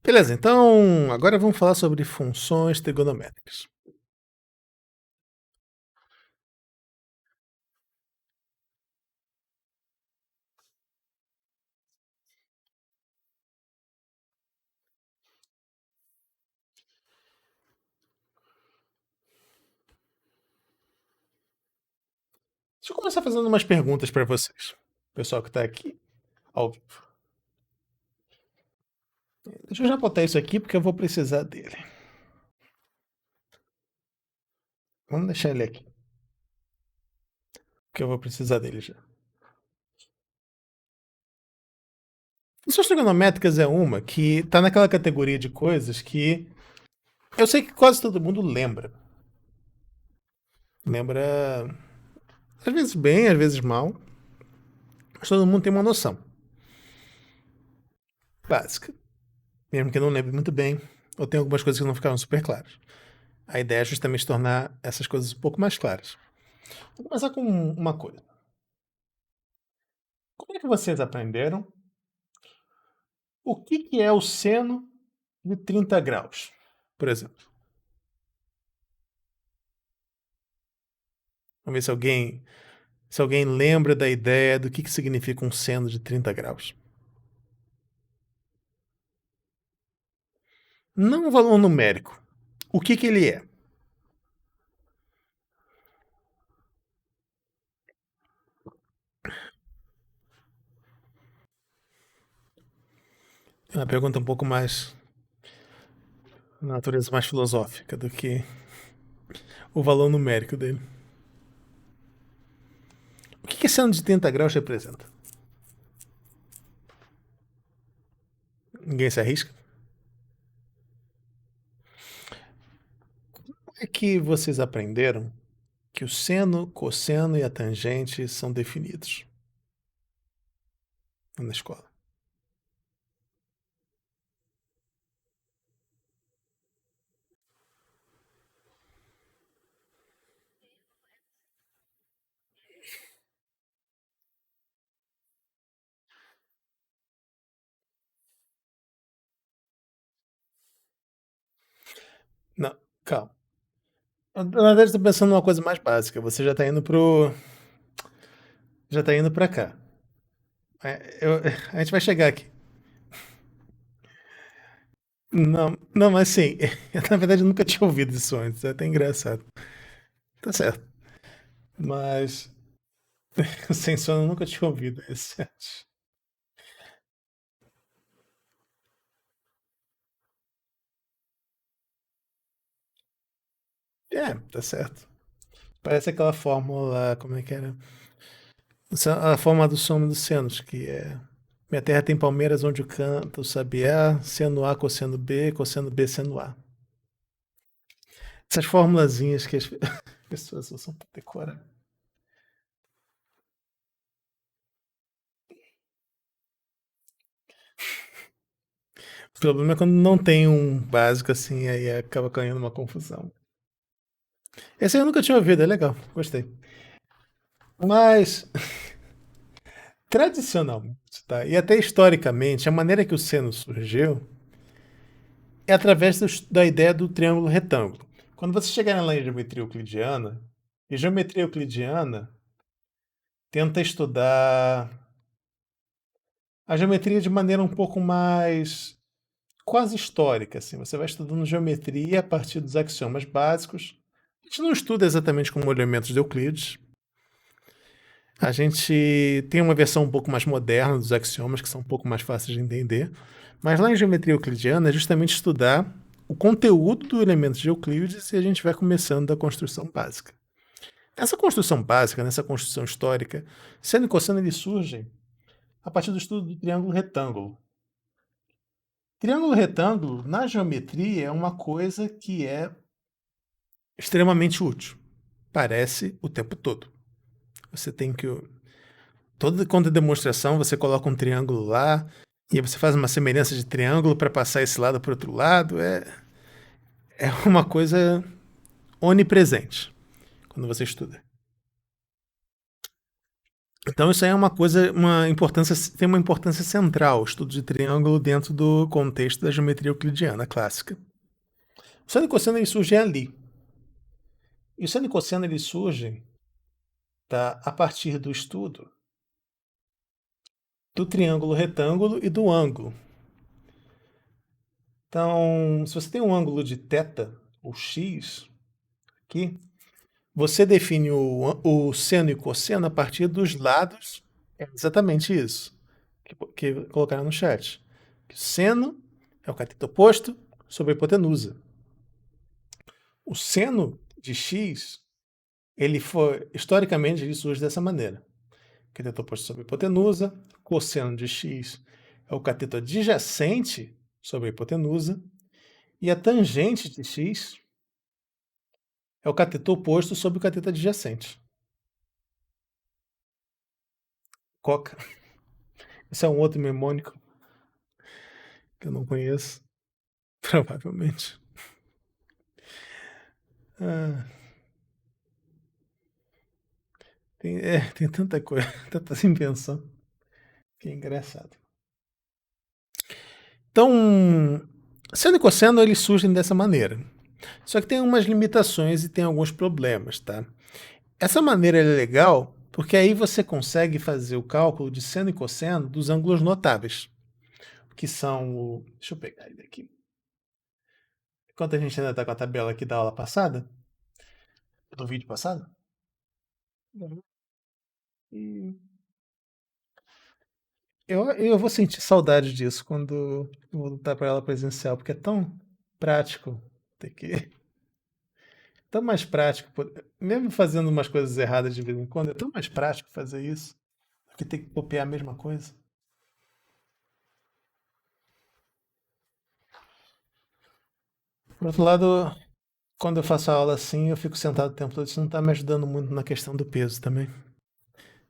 Beleza, então agora vamos falar sobre funções trigonométricas. Deixa eu começar fazendo umas perguntas para vocês. Pessoal que está aqui ao vivo. Deixa eu já botar isso aqui porque eu vou precisar dele. Vamos deixar ele aqui, porque eu vou precisar dele já. Funções trigonométricas é uma que está naquela categoria de coisas que eu sei que quase todo mundo lembra. Lembra, às vezes bem, às vezes mal, mas todo mundo tem uma noção básica. Mesmo que não lembre muito bem, ou tem algumas coisas que não ficaram super claras. A ideia é justamente tornar essas coisas um pouco mais claras. Vou começar com uma coisa. Como é que vocês aprenderam o que é o seno de 30 graus, por exemplo? Vamos ver se alguém lembra da ideia do que significa um seno de 30 graus. Não um valor numérico. O que ele é? É uma pergunta um pouco mais natureza mais filosófica do que o valor numérico dele. O que seno de 30 graus representa? Ninguém se arrisca? Como é que vocês aprenderam que o seno, cosseno e a tangente são definidos na escola? Não, calma. Na verdade, estou pensando numa coisa mais básica. Você já está indo pro. Já está indo para cá. A gente vai chegar aqui. Não, não, mas assim, eu, na verdade eu nunca tinha ouvido isso antes. É até engraçado. Tá certo. Mas sem sono eu nunca tinha ouvido esse antes. É, tá certo. Parece aquela fórmula. Como é que era? A forma do soma dos senos, que é. Minha terra tem palmeiras onde o canto, sabiá, seno A, cosseno B, seno A. Essas formulazinhas que as pessoas usam para decorar. O problema é quando não tem um básico assim, aí acaba ganhando uma confusão. Esse aí eu nunca tinha ouvido, é legal, gostei. Mas, tradicionalmente, tá? E até historicamente, a maneira que o seno surgiu é através da ideia do triângulo retângulo. Quando você chegar lá em geometria euclidiana, e geometria euclidiana tenta estudar a geometria de maneira um pouco mais quase histórica, assim. Você vai estudando geometria a partir dos axiomas básicos. A gente não estuda exatamente como elementos de Euclides. A gente tem uma versão um pouco mais moderna dos axiomas, que são um pouco mais fáceis de entender. Mas lá em geometria euclidiana é justamente estudar o conteúdo do elemento de Euclides e a gente vai começando da construção básica. Essa construção básica, nessa construção histórica, seno e cosseno eles surgem a partir do estudo do triângulo retângulo. Triângulo retângulo, na geometria, é uma coisa que é extremamente útil. Parece o tempo todo. Você tem que. Toda conta de demonstração, você coloca um triângulo lá, e aí você faz uma semelhança de triângulo para passar esse lado para o outro lado. É uma coisa onipresente quando você estuda. Então isso aí é uma coisa, tem uma importância central, o estudo de triângulo dentro do contexto da geometria euclidiana clássica. O seno e cosseno eles surgem ali. E o seno e cosseno eles surgem, tá, a partir do estudo do triângulo retângulo e do ângulo. Então, se você tem um ângulo de θ ou x aqui, você define o seno e cosseno a partir dos lados. É exatamente isso que colocaram no chat. O seno é o cateto oposto sobre a hipotenusa. O seno de x, historicamente, ele surge dessa maneira. Cateto oposto sobre a hipotenusa, cosseno de x é o cateto adjacente sobre a hipotenusa, e a tangente de x é o cateto oposto sobre o cateto adjacente. Coca. Esse é um outro mnemônico que eu não conheço. Provavelmente. Ah, tem tanta coisa, tanta invenção. Que é engraçado. Então, seno e cosseno eles surgem dessa maneira. Só que tem umas limitações e tem alguns problemas, tá? Essa maneira é legal porque aí você consegue fazer o cálculo de seno e cosseno dos ângulos notáveis, que são o... Deixa eu pegar ele aqui. Enquanto a gente ainda está com a tabela aqui da aula passada, do vídeo passado. E eu vou sentir saudade disso quando eu voltar para ela presencial, porque é tão prático ter que. Tão mais prático, mesmo fazendo umas coisas erradas de vez em quando, é tão mais prático fazer isso do que ter que copiar a mesma coisa. Por outro lado, quando eu faço a aula assim, eu fico sentado o tempo todo, isso não está me ajudando muito na questão do peso também.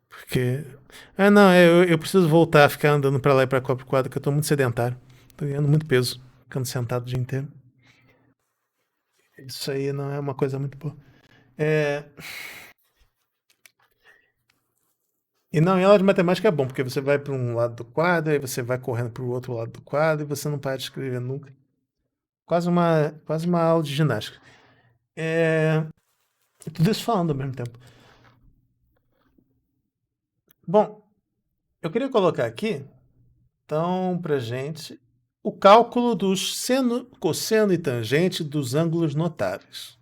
Porque. Ah, não, eu preciso voltar a ficar andando para lá e para cá pro quadro, que eu tô muito sedentário. Tô ganhando muito peso, ficando sentado o dia inteiro. Isso aí não é uma coisa muito boa. É, e não, em aula de matemática é bom, porque você vai para um lado do quadro, aí você vai correndo para o outro lado do quadro e você não para de escrever nunca. Quase uma aula de ginástica. É, tudo isso falando ao mesmo tempo. Bom, eu queria colocar aqui, então, para gente, o cálculo dos seno, cosseno e tangente dos ângulos notáveis.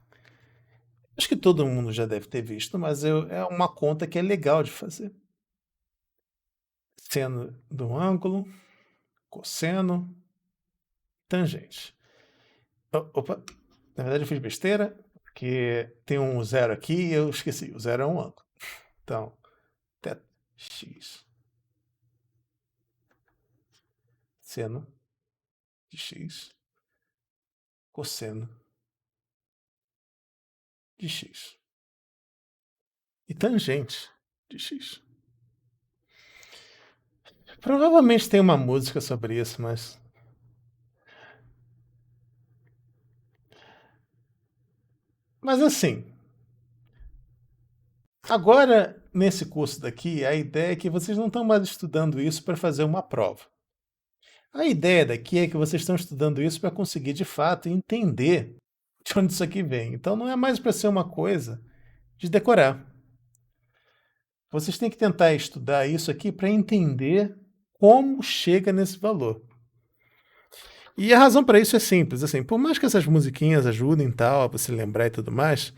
Acho que todo mundo já deve ter visto, mas é uma conta que é legal de fazer. Seno do ângulo, cosseno, tangente. Opa, na verdade eu fiz besteira, porque tem um zero aqui e eu esqueci. O zero é um ângulo. Então, θ, x, seno de x, cosseno de x. E tangente de x. Provavelmente tem uma música sobre isso, mas... Mas assim, agora, nesse curso daqui, a ideia é que vocês não estão mais estudando isso para fazer uma prova. A ideia daqui é que vocês estão estudando isso para conseguir, de fato, entender de onde isso aqui vem. Então não é mais para ser uma coisa de decorar. Vocês têm que tentar estudar isso aqui para entender como chega nesse valor. E a razão para isso é simples, assim, por mais que essas musiquinhas ajudem tal, a você lembrar e tudo mais,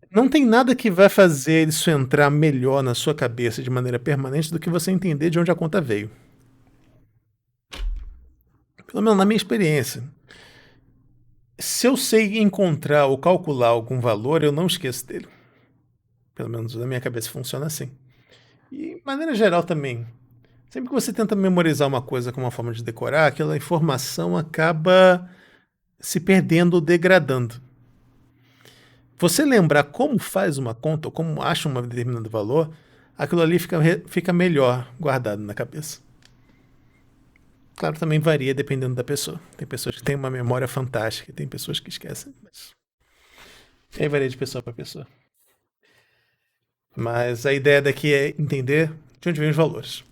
não tem nada que vai fazer isso entrar melhor na sua cabeça de maneira permanente do que você entender de onde a conta veio. Pelo menos na minha experiência. Se eu sei encontrar ou calcular algum valor, eu não esqueço dele. Pelo menos na minha cabeça funciona assim. E, de maneira geral também, sempre que você tenta memorizar uma coisa como uma forma de decorar, aquela informação acaba se perdendo ou degradando. Você lembrar como faz uma conta ou como acha um determinado valor, aquilo ali fica melhor guardado na cabeça. Claro, também varia dependendo da pessoa. Tem pessoas que têm uma memória fantástica, tem pessoas que esquecem, mas aí varia de pessoa para pessoa. Mas a ideia daqui é entender de onde vêm os valores.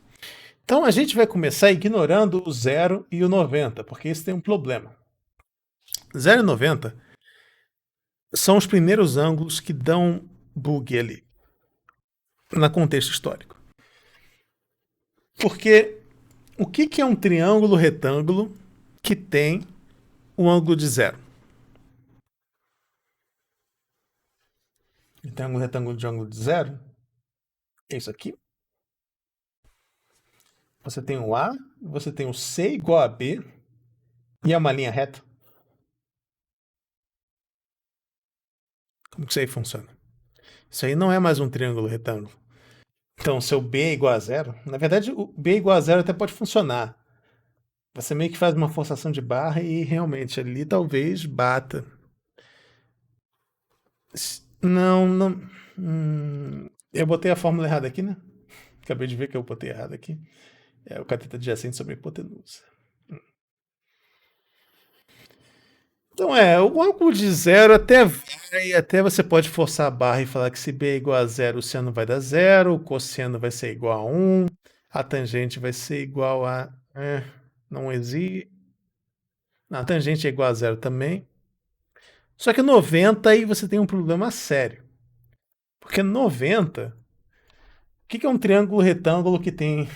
Então a gente vai começar ignorando o 0 e o 90, porque isso tem um problema. 0 e 90 são os primeiros ângulos que dão bug ali, no contexto histórico. Porque o que é um triângulo retângulo que tem um ângulo de 0? Triângulo retângulo de ângulo de 0 é isso aqui. Você tem o A, você tem o C igual a B e é uma linha reta. Como que isso aí funciona? Isso aí não é mais um triângulo retângulo. Então, seu B é igual a 0, na verdade, o B é igual a 0 até pode funcionar. Você meio que faz uma forçação de barra e realmente ali talvez bata. Não, não. Eu botei a fórmula errada aqui, né? Acabei de ver que eu botei errado aqui. É o cateto adjacente sobre a hipotenusa. Então o ângulo de 0 até vai, até você pode forçar a barra e falar que se B é igual a 0, o seno vai dar 0, o cosseno vai ser igual a 1, a tangente vai ser igual a... não existe... A tangente é igual a 0 também. Só que 90 aí você tem um problema sério. Porque 90... O que é um triângulo retângulo que tem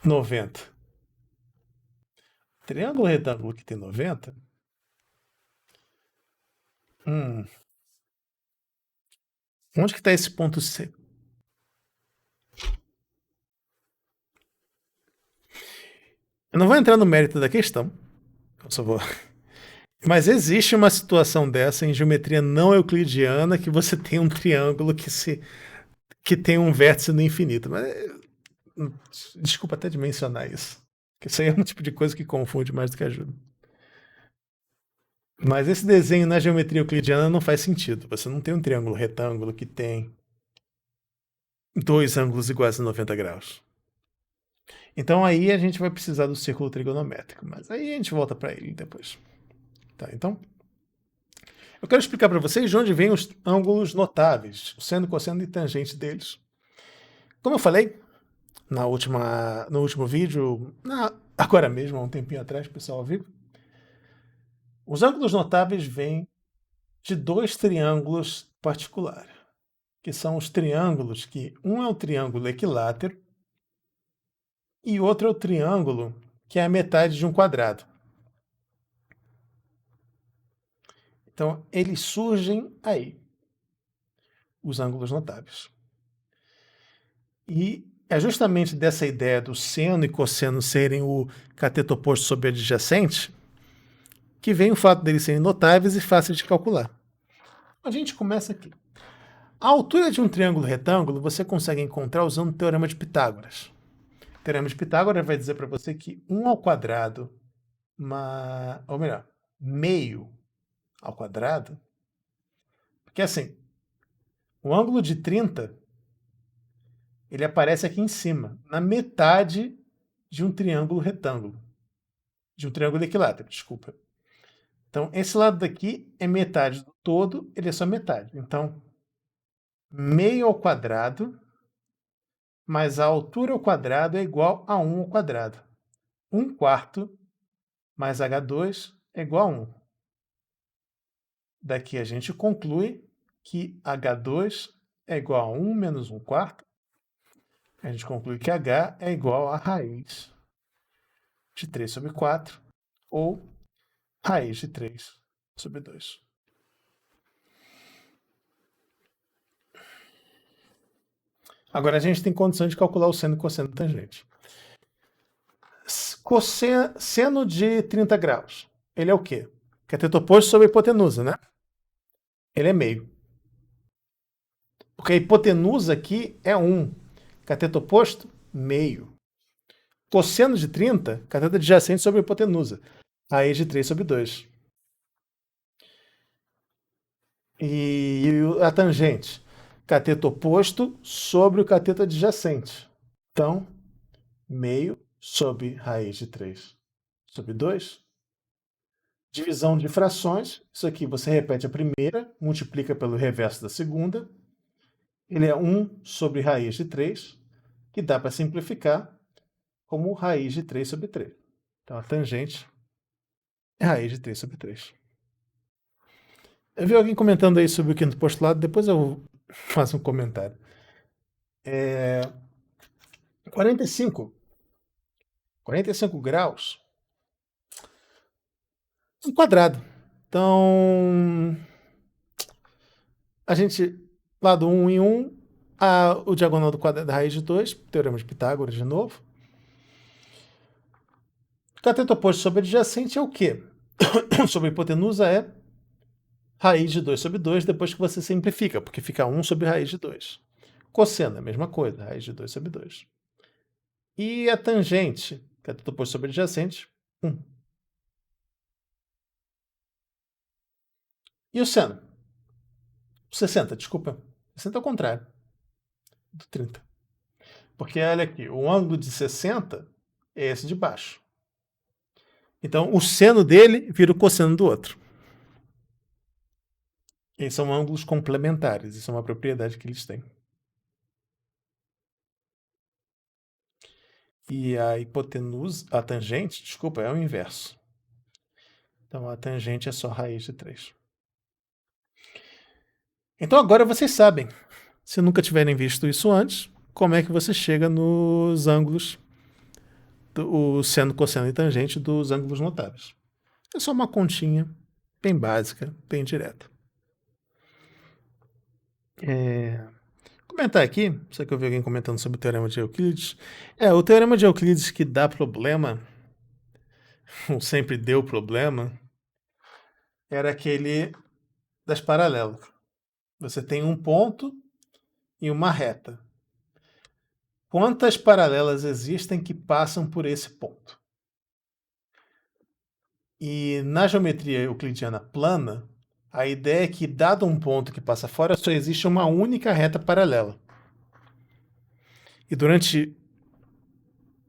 90? Triângulo retângulo que tem 90... Onde que está esse ponto C? Eu não vou entrar no mérito da questão. Eu só vou... Mas existe uma situação dessa em geometria não euclidiana que você tem um triângulo que tem um vértice no infinito. Mas desculpa até de mencionar isso. Porque isso aí é um tipo de coisa que confunde mais do que ajuda. Mas esse desenho na geometria euclidiana não faz sentido. Você não tem um triângulo retângulo que tem dois ângulos iguais a 90 graus. Então aí a gente vai precisar do círculo trigonométrico. Mas aí a gente volta para ele depois. Tá, então... Eu quero explicar para vocês de onde vêm os ângulos notáveis, o seno, cosseno e tangente deles. Como eu falei no último vídeo, agora mesmo, há um tempinho atrás, pessoal viu, os ângulos notáveis vêm de dois triângulos particulares, que são os triângulos que um é o triângulo equilátero e outro é o triângulo que é a metade de um quadrado. Então, eles surgem aí, os ângulos notáveis. E é justamente dessa ideia do seno e cosseno serem o cateto oposto sobre adjacente que vem o fato deles serem notáveis e fáceis de calcular. A gente começa aqui. A altura de um triângulo retângulo você consegue encontrar usando o Teorema de Pitágoras. O Teorema de Pitágoras vai dizer para você que 1 ao quadrado, ou melhor, meio ao quadrado, porque assim, o ângulo de 30 ele aparece aqui em cima, na metade de um triângulo retângulo. De um triângulo equilátero, desculpa. Então, esse lado daqui é metade do todo, ele é só metade. Então, meio ao quadrado mais a altura ao quadrado é igual a 1 ao quadrado. 1 quarto mais H2 é igual a 1. Daqui a gente conclui que H2 é igual a 1 menos 1 quarto. A gente conclui que H é igual a raiz de 3 sobre 4, ou raiz de 3 sobre 2. Agora a gente tem condição de calcular o seno e cosseno tangente. Seno de 30 graus. Ele é o quê? Cateto oposto sobre a hipotenusa, né? Ele é meio. Porque a hipotenusa aqui é 1. Cateto oposto, meio. Cosseno de 30, cateto adjacente sobre a hipotenusa. Raiz de 3 sobre 2. E a tangente? Cateto oposto sobre o cateto adjacente. Então, meio sobre raiz de 3 sobre 2. Divisão de frações. Isso aqui você repete a primeira, multiplica pelo reverso da segunda ele é 1 sobre raiz de 3, que dá para simplificar como raiz de 3 sobre 3. Então, a tangente é raiz de 3 sobre 3. Eu vi alguém comentando aí sobre o quinto postulado, depois eu faço um comentário. 45 graus um quadrado. Então, a gente, lado 1 em 1, o diagonal do quadrado da raiz de 2, teorema de Pitágoras de novo. Cateto oposto sobre adjacente é o quê? Sobre hipotenusa é raiz de 2 sobre 2, depois que você simplifica, porque fica 1 sobre raiz de 2. Cosseno é a mesma coisa, raiz de 2 sobre 2. E a tangente, cateto oposto sobre adjacente, 1. E o seno? 60, desculpa. 60 é o contrário do 30. Porque olha aqui, o ângulo de 60 é esse de baixo. Então, o seno dele vira o cosseno do outro. Eles são ângulos complementares, isso é uma propriedade que eles têm. E a hipotenusa, a tangente, desculpa, é o inverso. Então, a tangente é só raiz de 3. Então, agora vocês sabem, se nunca tiverem visto isso antes, como é que você chega nos ângulos, o seno, cosseno e tangente dos ângulos notáveis. É só uma continha bem básica, bem direta. Comentar aqui, só que eu vi alguém comentando sobre o teorema de Euclides. O teorema de Euclides que dá problema, ou sempre deu problema, era aquele das paralelas. Você tem um ponto e uma reta. Quantas paralelas existem que passam por esse ponto? E na geometria euclidiana plana, a ideia é que, dado um ponto que passa fora, só existe uma única reta paralela. E durante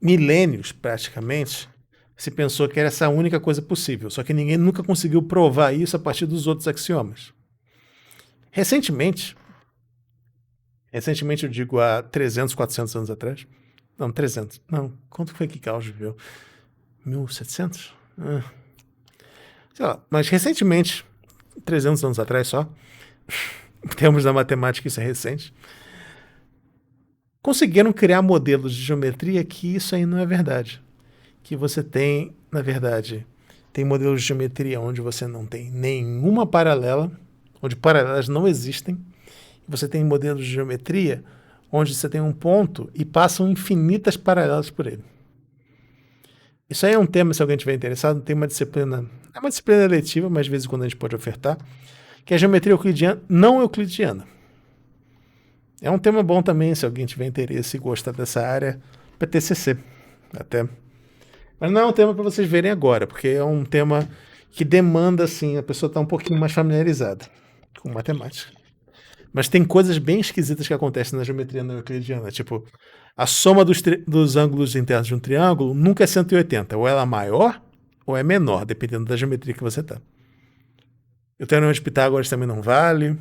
milênios, praticamente, se pensou que era essa a única coisa possível, só que ninguém nunca conseguiu provar isso a partir dos outros axiomas. Recentemente eu digo há 300, 400 anos atrás, não, 300, não, quanto foi que Gauss viveu? 1700? Sei lá, mas recentemente, 300 anos atrás só, em termos da matemática isso é recente, conseguiram criar modelos de geometria que isso aí não é verdade. Que você tem, na verdade, tem modelos de geometria onde você não tem nenhuma paralela, onde paralelas não existem. Você tem modelos de geometria onde você tem um ponto e passam infinitas paralelas por ele. Isso aí é um tema, se alguém estiver interessado, tem uma disciplina, é uma disciplina eletiva, mas de vez em quando a gente pode ofertar, que é a geometria euclidiana não euclidiana. É um tema bom também, se alguém tiver interesse e gostar dessa área, para TCC até. Mas não é um tema para vocês verem agora, porque é um tema que demanda, assim, a pessoa estar um pouquinho mais familiarizada com matemática. Mas tem coisas bem esquisitas que acontecem na geometria não euclidiana, tipo, a soma dos ângulos internos de um triângulo nunca é 180, ou ela é maior ou é menor, dependendo da geometria que você está. O teorema de Pitágoras também não vale.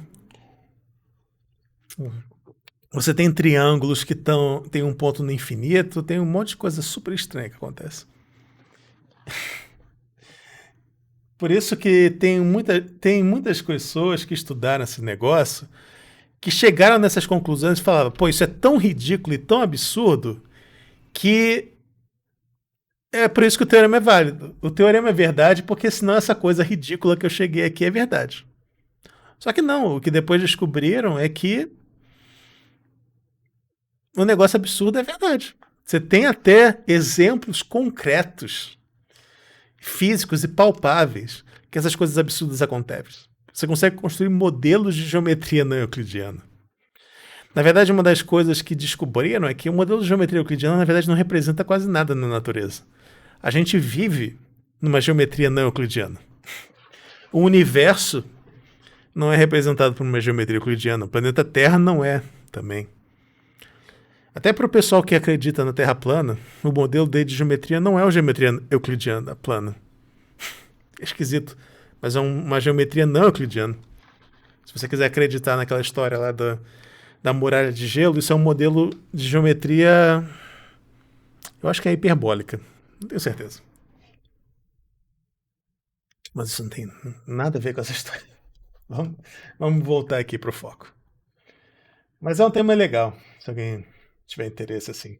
Você tem triângulos que tem um ponto no infinito, tem um monte de coisa super estranha que acontece. Por isso que tem muitas pessoas que estudaram esse negócio que chegaram nessas conclusões e falaram, pô, isso é tão ridículo e tão absurdo que é por isso que o teorema é válido. O teorema é verdade porque senão essa coisa ridícula que eu cheguei aqui é verdade. Só que não, o que depois descobriram é que o negócio absurdo é verdade. Você tem até exemplos concretos, físicos e palpáveis, que essas coisas absurdas acontecem. Você consegue construir modelos de geometria não euclidiana. Na verdade, uma das coisas que descobriram é que o modelo de geometria euclidiana, na verdade, não representa quase nada na natureza. A gente vive numa geometria não euclidiana. O universo não é representado por uma geometria euclidiana. O planeta Terra não é também. Até para o pessoal que acredita na Terra plana, o modelo dele de geometria não é uma geometria euclidiana plana. É esquisito, mas é uma geometria não euclidiana. Se você quiser acreditar naquela história lá da muralha de gelo, isso é um modelo de geometria, eu acho que é hiperbólica, não tenho certeza. Mas isso não tem nada a ver com essa história. Vamos, vamos voltar aqui para o foco. Mas é um tema legal, se alguém tiver interesse assim.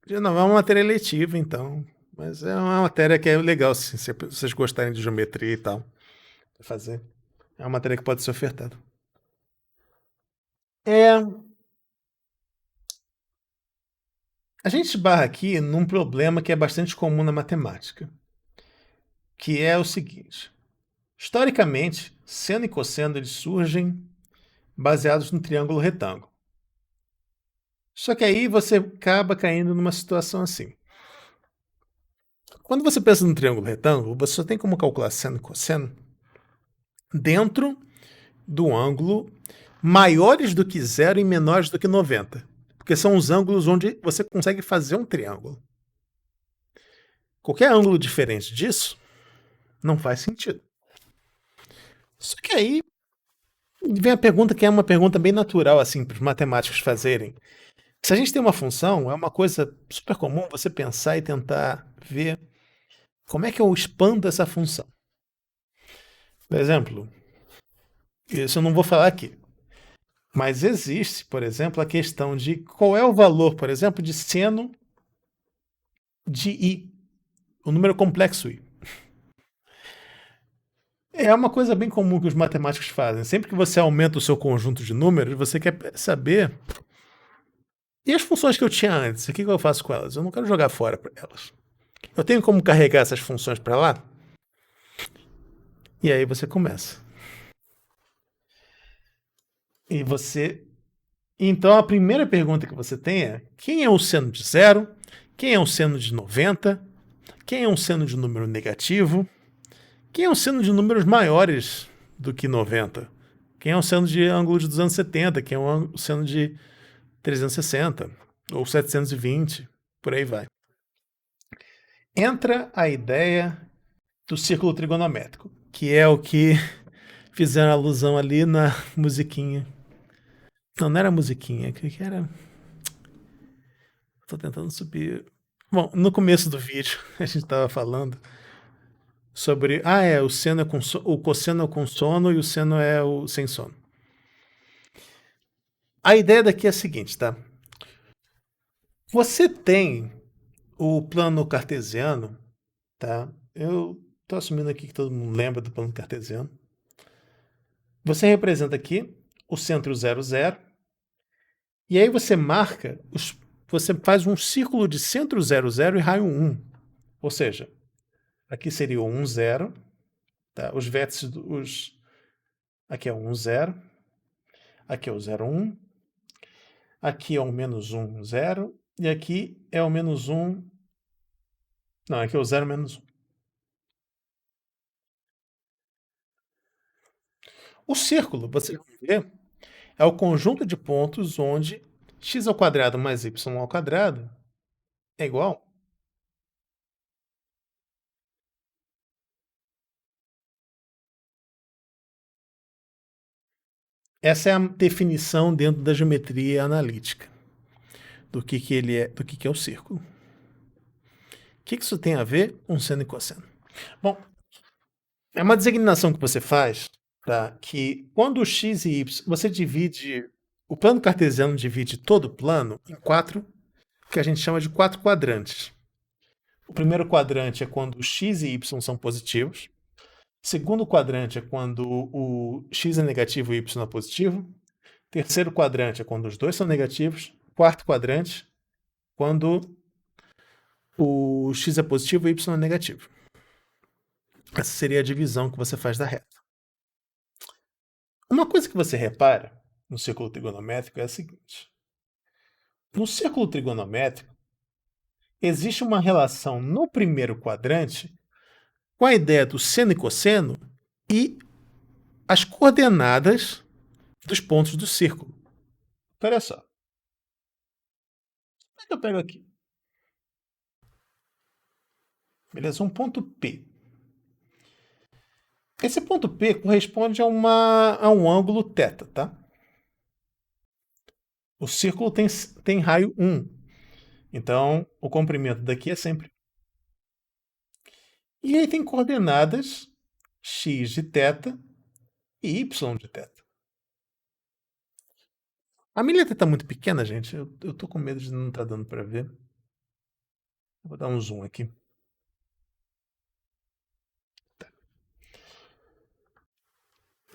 Não é uma matéria eletiva, então, mas é uma matéria que é legal, se vocês gostarem de geometria e tal, fazer. É uma matéria que pode ser ofertada. É, a gente esbarra aqui num problema que é bastante comum na matemática, que é o seguinte: historicamente, seno e cosseno eles surgem baseados no triângulo retângulo. Só que aí você acaba caindo numa situação assim. Quando você pensa no triângulo retângulo, você só tem como calcular seno e cosseno dentro do ângulo maiores do que zero e menores do que 90. Porque são os ângulos onde você consegue fazer um triângulo. Qualquer ângulo diferente disso não faz sentido. Só que aí vem a pergunta que é uma pergunta bem natural assim para os matemáticos fazerem. Se a gente tem uma função, é uma coisa super comum você pensar e tentar ver como é que eu expando essa função. Por exemplo, isso eu não vou falar aqui, mas existe, por exemplo, a questão de qual é o valor, por exemplo, de seno de i, o número complexo i. É uma coisa bem comum que os matemáticos fazem. Sempre que você aumenta o seu conjunto de números, você quer saber. E as funções que eu tinha antes, o que eu faço com elas? Eu não quero jogar fora elas. Eu tenho como carregar essas funções para lá? E aí você começa. E você. Então a primeira pergunta que você tem é: quem é o seno de zero? Quem é o seno de 90? Quem é um seno de número negativo? Quem é um seno de números maiores do que 90? Quem é um seno de ângulo de 270? Quem é um seno de 360? Ou 720? Por aí vai. Entra a ideia do círculo trigonométrico, que é o que fizeram alusão ali na musiquinha. Não, não era musiquinha, o que era? Tô tentando subir. Bom, no começo do vídeo a gente estava falando sobre. O seno é com o cosseno é com sono e o seno é o sem sono. A ideia daqui é a seguinte, tá? Você tem o plano cartesiano, tá? Eu tô assumindo aqui que todo mundo lembra do plano cartesiano. Você representa aqui o centro 0, 0. E aí você marca, você faz um círculo de centro 0, 0 e raio 1. Ou seja, aqui seria o 1, 0. Tá? Os vértices, aqui é o 1, 0. Aqui é o 0, 1. Aqui é o menos 1, 0. E aqui é o menos 1. Não, aqui é o 0, menos 1. O círculo, você vai ver, é o conjunto de pontos onde x ao quadrado mais y ao quadrado é igual. Essa é a definição dentro da geometria analítica do que ele é, do que é o círculo. O que isso tem a ver com seno e cosseno? Bom, é uma designação que você faz, tá? Que quando o x e y, você divide, o plano cartesiano divide todo o plano em quatro, que a gente chama de quatro quadrantes. O primeiro quadrante é quando o x e y são positivos. O segundo quadrante é quando o x é negativo e o y é positivo. Terceiro quadrante é quando os dois são negativos. Quarto quadrante, quando o x é positivo e o y é negativo. Essa seria a divisão que você faz da reta. Uma coisa que você repara no círculo trigonométrico é a seguinte. No círculo trigonométrico, existe uma relação no primeiro quadrante com a ideia do seno e cosseno e as coordenadas dos pontos do círculo. Então, olha só. Como é que eu pego aqui? Beleza? Um ponto P. Esse ponto P corresponde a um ângulo θ, tá? O círculo tem raio 1. Então, o comprimento daqui é sempre. E aí tem coordenadas x de θ e y de θ. A minha letra está muito pequena, gente. Eu tô com medo de não estar dando para ver. Vou dar um zoom aqui. Tá.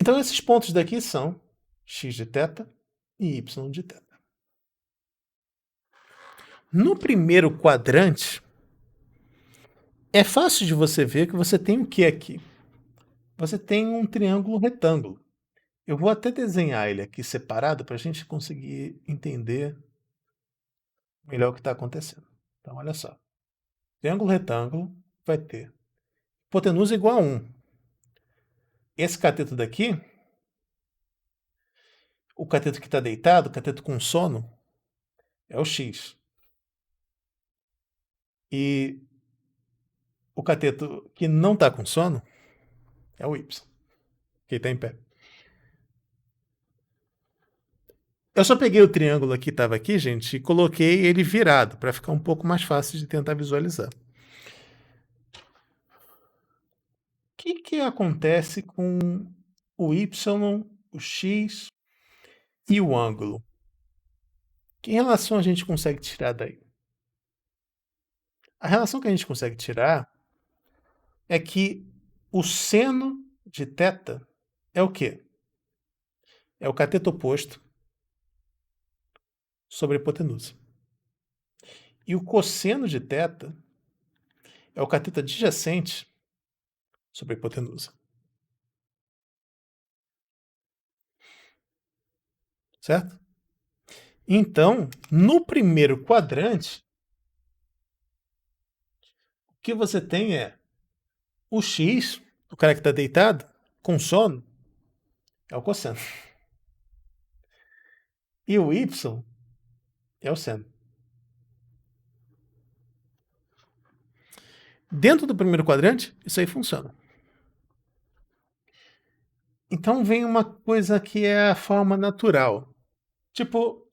Então, esses pontos daqui são x de θ e y de θ. No primeiro quadrante, é fácil de você ver que você tem o que aqui? Você tem um triângulo retângulo. Eu vou até desenhar ele aqui separado para a gente conseguir entender melhor o que está acontecendo. Então, olha só. Triângulo retângulo vai ter hipotenusa igual a 1. Esse cateto daqui, o cateto que está deitado, o cateto com sono, é o x. E o cateto que não está com sono é o y, que está em pé. Eu só peguei o triângulo que estava aqui, gente, e coloquei ele virado, para ficar um pouco mais fácil de tentar visualizar. O que acontece com o y, o x e o ângulo? Que relação a gente consegue tirar daí? A relação que a gente consegue tirar é que o seno de θ é o quê? É o cateto oposto sobre a hipotenusa. E o cosseno de θ é o cateto adjacente sobre a hipotenusa. Certo? Então, no primeiro quadrante, o que você tem é o x, o cara que está deitado, com sono, é o cosseno. E o y é o seno. Dentro do primeiro quadrante, isso aí funciona. Então vem uma coisa que é a forma natural. Tipo,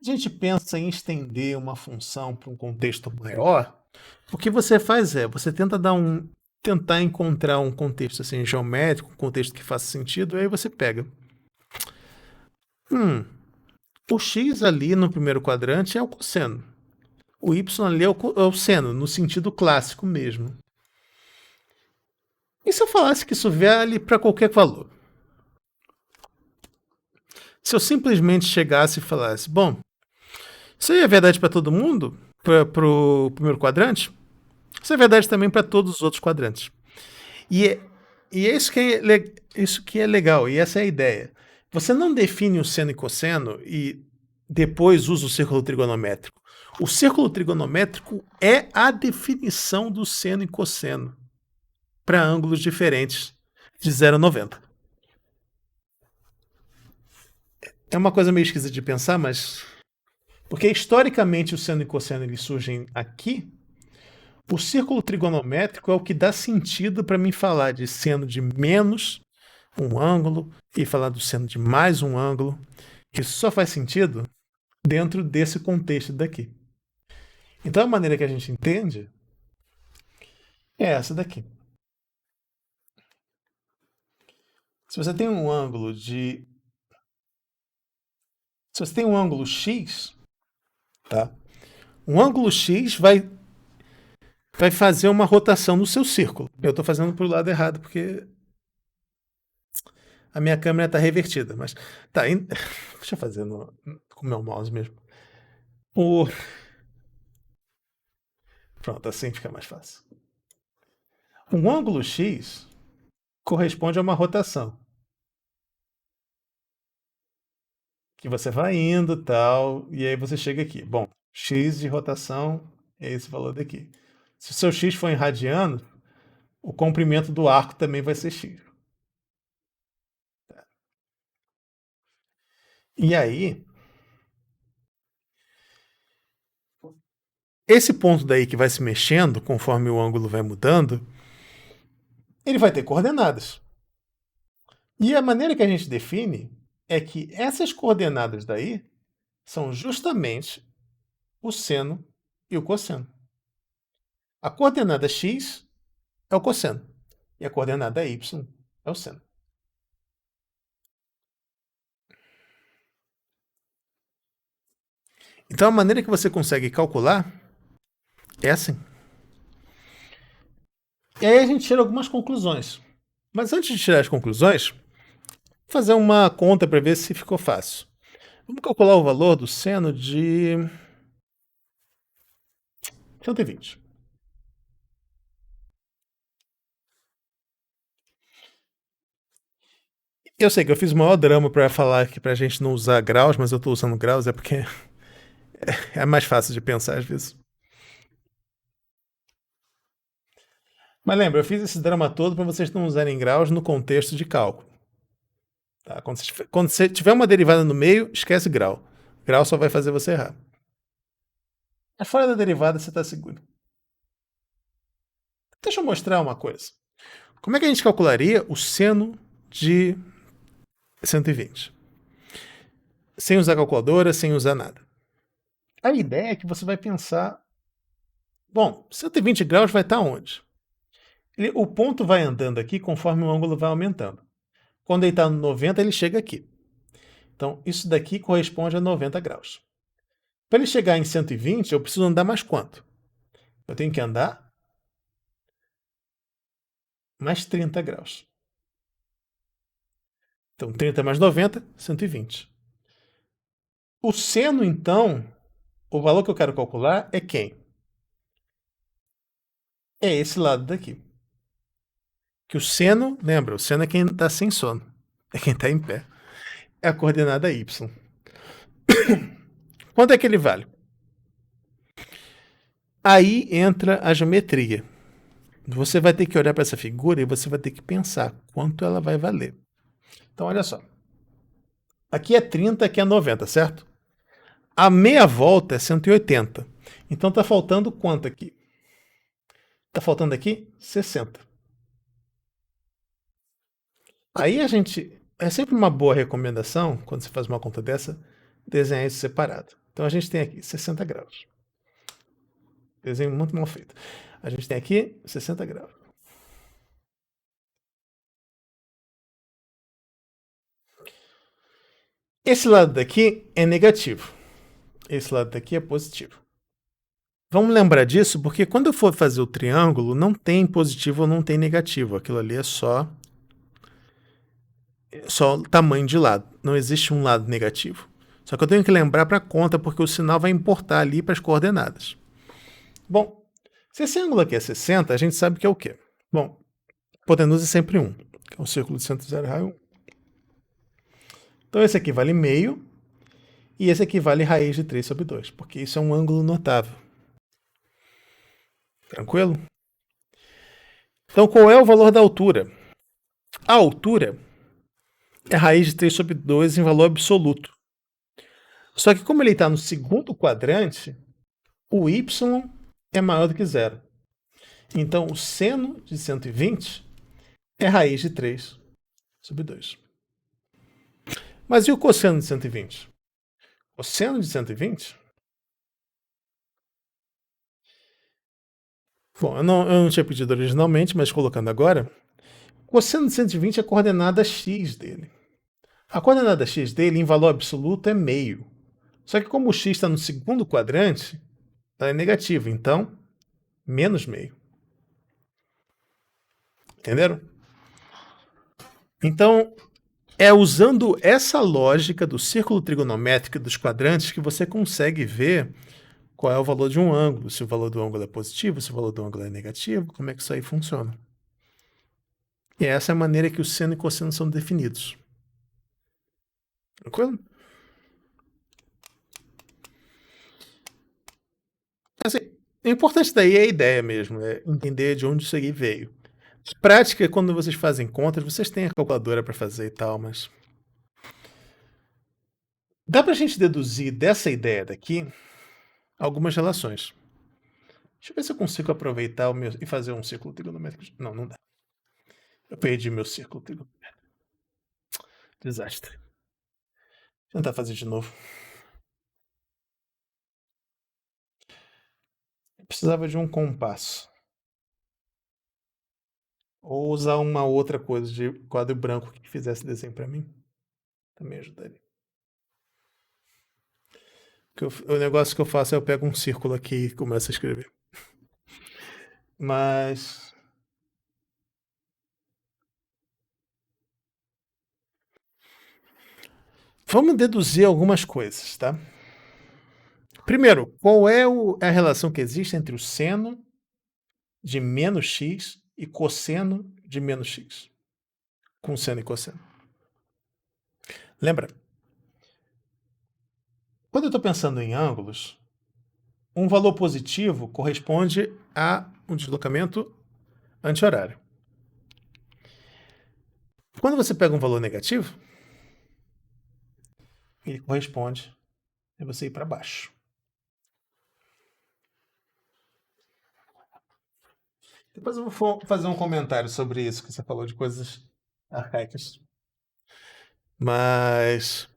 a gente pensa em estender uma função para um contexto maior, o que você faz é, você tentar encontrar um contexto assim, geométrico, um contexto que faça sentido, aí você pega. O x ali no primeiro quadrante é o cosseno. O y ali é o seno, no sentido clássico mesmo. E se eu falasse que isso vale para qualquer valor? Se eu simplesmente chegasse e falasse, bom, isso aí é verdade para todo mundo, para o primeiro quadrante, isso é verdade também para todos os outros quadrantes. E é isso que é legal, e essa é a ideia. Você não define o seno e cosseno e depois usa o círculo trigonométrico. O círculo trigonométrico é a definição do seno e cosseno para ângulos diferentes de 0 a 90. É uma coisa meio esquisita de pensar, mas porque historicamente o seno e cosseno eles surgem aqui, o círculo trigonométrico é o que dá sentido para mim falar de seno de menos um ângulo e falar do seno de mais um ângulo. Isso só faz sentido dentro desse contexto daqui. Então a maneira que a gente entende é essa daqui. Se você tem um ângulo x, tá? Um ângulo x vai fazer uma rotação no seu círculo. Eu estou fazendo para o lado errado porque a minha câmera está revertida, mas tá. Deixa eu fazer com o meu mouse mesmo. Pronto, assim fica mais fácil. Um ângulo x corresponde a uma rotação. Que você vai indo tal, e aí você chega aqui. Bom, x de rotação é esse valor daqui. Se o seu x for em radiano, o comprimento do arco também vai ser x. E aí, esse ponto daí que vai se mexendo conforme o ângulo vai mudando, ele vai ter coordenadas. E a maneira que a gente define é que essas coordenadas daí são justamente o seno e o cosseno. A coordenada x é o cosseno e a coordenada y é o seno. Então a maneira que você consegue calcular é assim. E aí a gente tira algumas conclusões. Mas antes de tirar as conclusões, vou fazer uma conta para ver se ficou fácil. Vamos calcular o valor do seno de 120. Eu sei que eu fiz o maior drama para falar que para a gente não usar graus, mas eu estou usando graus, é porque é mais fácil de pensar às vezes. Mas lembra, eu fiz esse drama todo para vocês não usarem graus no contexto de cálculo. Tá? Quando você tiver uma derivada no meio, esquece grau. Grau só vai fazer você errar. Mas fora da derivada, você está seguro. Deixa eu mostrar uma coisa. Como é que a gente calcularia o seno de 120? Sem usar calculadora, sem usar nada. A ideia é que você vai pensar: bom, 120 graus vai estar onde? O ponto vai andando aqui conforme o ângulo vai aumentando. Quando ele está no 90, ele chega aqui. Então, isso daqui corresponde a 90 graus. Para ele chegar em 120, eu preciso andar mais quanto? Eu tenho que andar mais 30 graus. Então, 30 mais 90, 120. O seno, então, o valor que eu quero calcular é quem? É esse lado daqui. Que o seno, lembra, o seno é quem está sem sono. É quem está em pé. É a coordenada y. Quanto é que ele vale? Aí entra a geometria. Você vai ter que olhar para essa figura e você vai ter que pensar quanto ela vai valer. Então, olha só. Aqui é 30, aqui é 90, certo? A meia volta é 180. Então está faltando quanto aqui? Está faltando aqui 60. Aí a gente. É sempre uma boa recomendação, quando você faz uma conta dessa, desenhar isso separado. Então a gente tem aqui 60 graus. Desenho muito mal feito. A gente tem aqui 60 graus. Esse lado daqui é negativo. Esse lado daqui é positivo. Vamos lembrar disso porque quando eu for fazer o triângulo, não tem positivo ou não tem negativo. Aquilo ali é só tamanho de lado. Não existe um lado negativo. Só que eu tenho que lembrar para a conta porque o sinal vai importar ali para as coordenadas. Bom, se esse ângulo aqui é 60, a gente sabe que é o quê? Bom, hipotenusa é sempre 1, que é um círculo de centro zero e raio 1. Então esse aqui vale meio e esse aqui vale raiz de 3 sobre 2, porque isso é um ângulo notável. Tranquilo? Então qual é o valor da altura? A altura é raiz de 3 sobre 2 em valor absoluto. Só que como ele está no segundo quadrante, o y é maior do que zero. Então o seno de 120 é raiz de 3 sobre 2. Mas e o cosseno de 120? O seno de 120? Bom, eu não tinha pedido originalmente, mas colocando agora, o cosseno de 120 é a coordenada x dele. A coordenada x dele, em valor absoluto, é meio. Só que como o x está no segundo quadrante, ela é negativa, então, menos meio. Entenderam? Então, é usando essa lógica do círculo trigonométrico e dos quadrantes que você consegue ver qual é o valor de um ângulo, se o valor do ângulo é positivo, se o valor do ângulo é negativo, como é que isso aí funciona. E essa é a maneira que o seno e cosseno são definidos. Tranquilo? Assim, o importante daí é a ideia mesmo, é entender de onde isso aí veio. Prática, quando vocês fazem contas, vocês têm a calculadora para fazer e tal, mas dá para a gente deduzir dessa ideia daqui algumas relações. Deixa eu ver se eu consigo aproveitar o meu e fazer um círculo trigonométrico. Não, não dá. Eu perdi meu círculo trigonométrico. Desastre. Vou tentar fazer de novo. Precisava de um compasso. Ou usar uma outra coisa de quadro branco que fizesse desenho para mim. Também ajudaria. O negócio que eu faço é eu pego um círculo aqui e começo a escrever. Mas vamos deduzir algumas coisas, tá? Primeiro, qual é a relação que existe entre o seno de menos x e cosseno de menos x? Com seno e cosseno. Lembra? Quando eu estou pensando em ângulos, um valor positivo corresponde a um deslocamento anti-horário. Quando você pega um valor negativo, ele corresponde a você ir para baixo. Depois eu vou fazer um comentário sobre isso, que você falou de coisas arcaicas. Mas.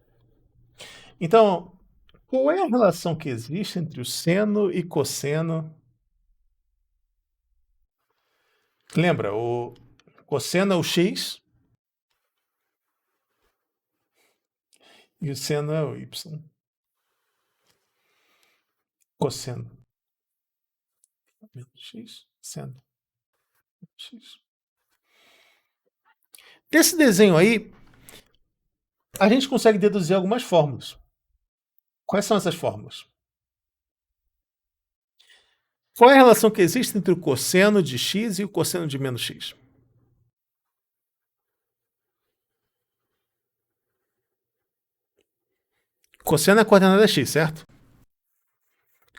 Então, qual é a relação que existe entre o seno e cosseno? Lembra, o cosseno é o x e o seno é o y. Cosseno. Menos x, seno. X. Desse desenho aí, a gente consegue deduzir algumas fórmulas. Quais são essas fórmulas? Qual é a relação que existe entre o cosseno de x e o cosseno de menos x? Cosseno é a coordenada x, certo?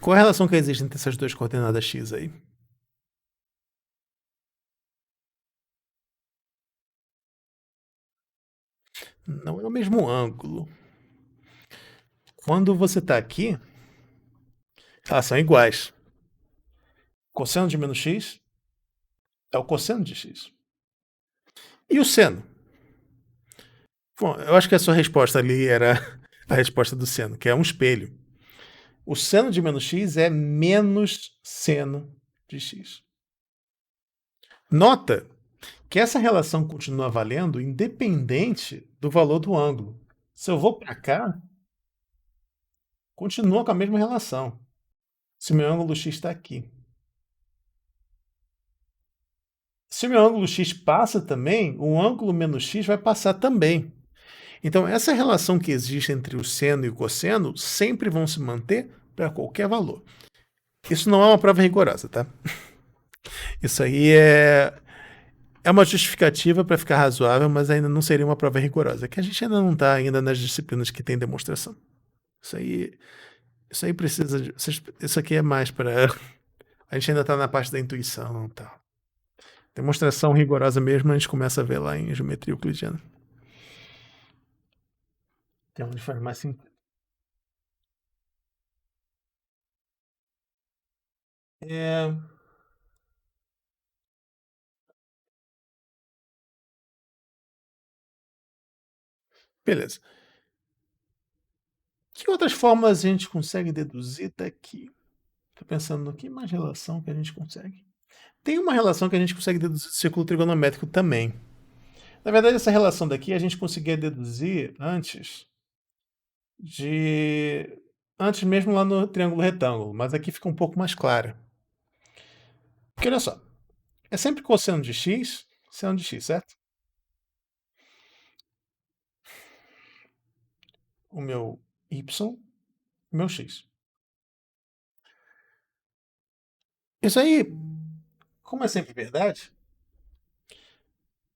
Qual é a relação que existe entre essas duas coordenadas x aí? Não é o mesmo ângulo. Quando você está aqui, elas são iguais. Cosseno de menos x é o cosseno de x. E o seno? Bom, eu acho que a sua resposta ali era a resposta do seno, que é um espelho. O seno de menos x é menos seno de x. Nota que essa relação continua valendo independente do valor do ângulo. Se eu vou para cá, continua com a mesma relação. Se o meu ângulo x está aqui. Se o meu ângulo x passa também, o ângulo menos x vai passar também. Então, essa relação que existe entre o seno e o cosseno sempre vão se manter para qualquer valor. Isso não é uma prova rigorosa, tá? Isso aí é uma justificativa para ficar razoável, mas ainda não seria uma prova rigorosa, que a gente ainda não está ainda nas disciplinas que tem demonstração. Isso aí precisa de, isso aqui é mais para a gente ainda está na parte da intuição e tal. Demonstração rigorosa mesmo a gente começa a ver lá em geometria euclidiana. Tem onde faz mais sentido. Beleza. Que outras formas a gente consegue deduzir daqui? Estou pensando no que mais relação que a gente consegue. Tem uma relação que a gente consegue deduzir do círculo trigonométrico também. Na verdade, essa relação daqui a gente conseguia deduzir antes mesmo lá no triângulo retângulo, mas aqui fica um pouco mais clara. Porque olha só, é sempre cosseno de x, seno de x, certo? O meu y, o meu x. Isso aí, como é sempre verdade,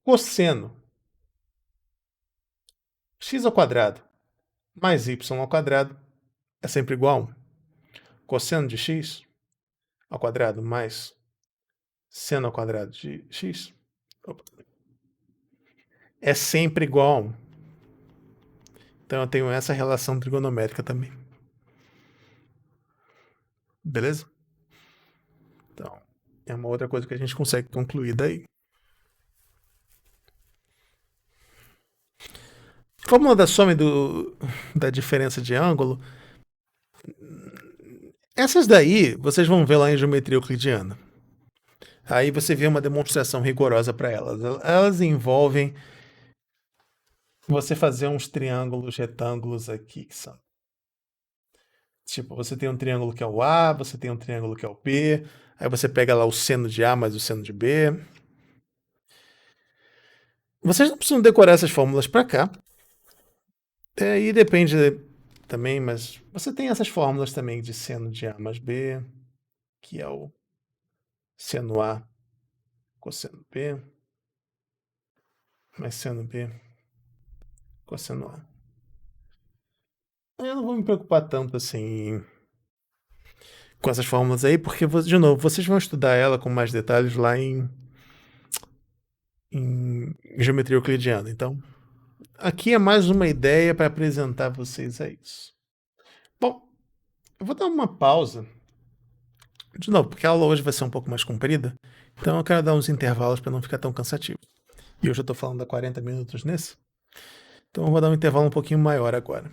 cosseno x ao quadrado mais y ao quadrado é sempre igual a 1. Cosseno de x ao quadrado mais seno ao quadrado de x é sempre igual a 1. Então eu tenho essa relação trigonométrica também. Beleza? Então, é uma outra coisa que a gente consegue concluir daí. Fórmula da soma da diferença de ângulo Essas daí, vocês vão ver lá em geometria euclidiana. Aí você vê uma demonstração rigorosa para elas. Elas envolvem você fazer uns triângulos, retângulos aqui, que são. Tipo, você tem um triângulo que é o A, você tem um triângulo que é o B, aí você pega lá o seno de A mais o seno de B. Vocês não precisam decorar essas fórmulas para cá. Aí depende também, mas você tem essas fórmulas também de seno de A mais B, que é o seno A cosseno B, mais seno B cosseno A. Eu não vou me preocupar tanto assim com essas fórmulas aí, porque, de novo, vocês vão estudar ela com mais detalhes lá em geometria euclidiana. Então, aqui é mais uma ideia para apresentar vocês a isso. Bom, eu vou dar uma pausa, de novo, porque a aula hoje vai ser um pouco mais comprida, então eu quero dar uns intervalos para não ficar tão cansativo. E eu já estou falando há 40 minutos nesse, então eu vou dar um intervalo um pouquinho maior agora.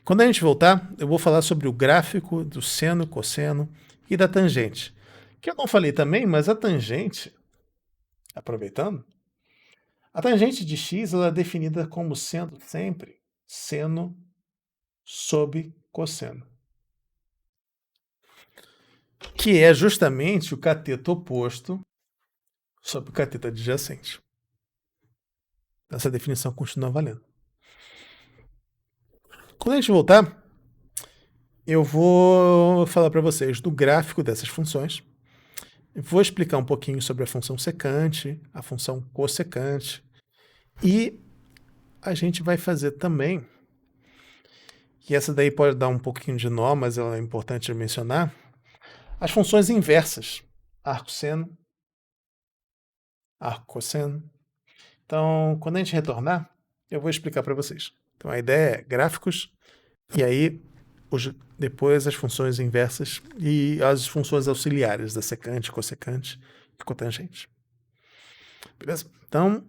Quando a gente voltar, eu vou falar sobre o gráfico do seno, cosseno e da tangente. Que eu não falei também, mas a tangente, aproveitando, a tangente de x ela é definida como sendo sempre seno sobre cosseno, que é justamente o cateto oposto sobre o cateto adjacente. Essa definição continua valendo. Quando a gente voltar, eu vou falar para vocês do gráfico dessas funções. Eu vou explicar um pouquinho sobre a função secante, a função cossecante, e a gente vai fazer também, e essa daí pode dar um pouquinho de nó, mas ela é importante mencionar, as funções inversas, arco-seno, arco-cosseno. Então, quando a gente retornar, eu vou explicar para vocês. Então, a ideia é gráficos, e aí depois as funções inversas e as funções auxiliares da secante, cossecante e cotangente. Beleza? Então,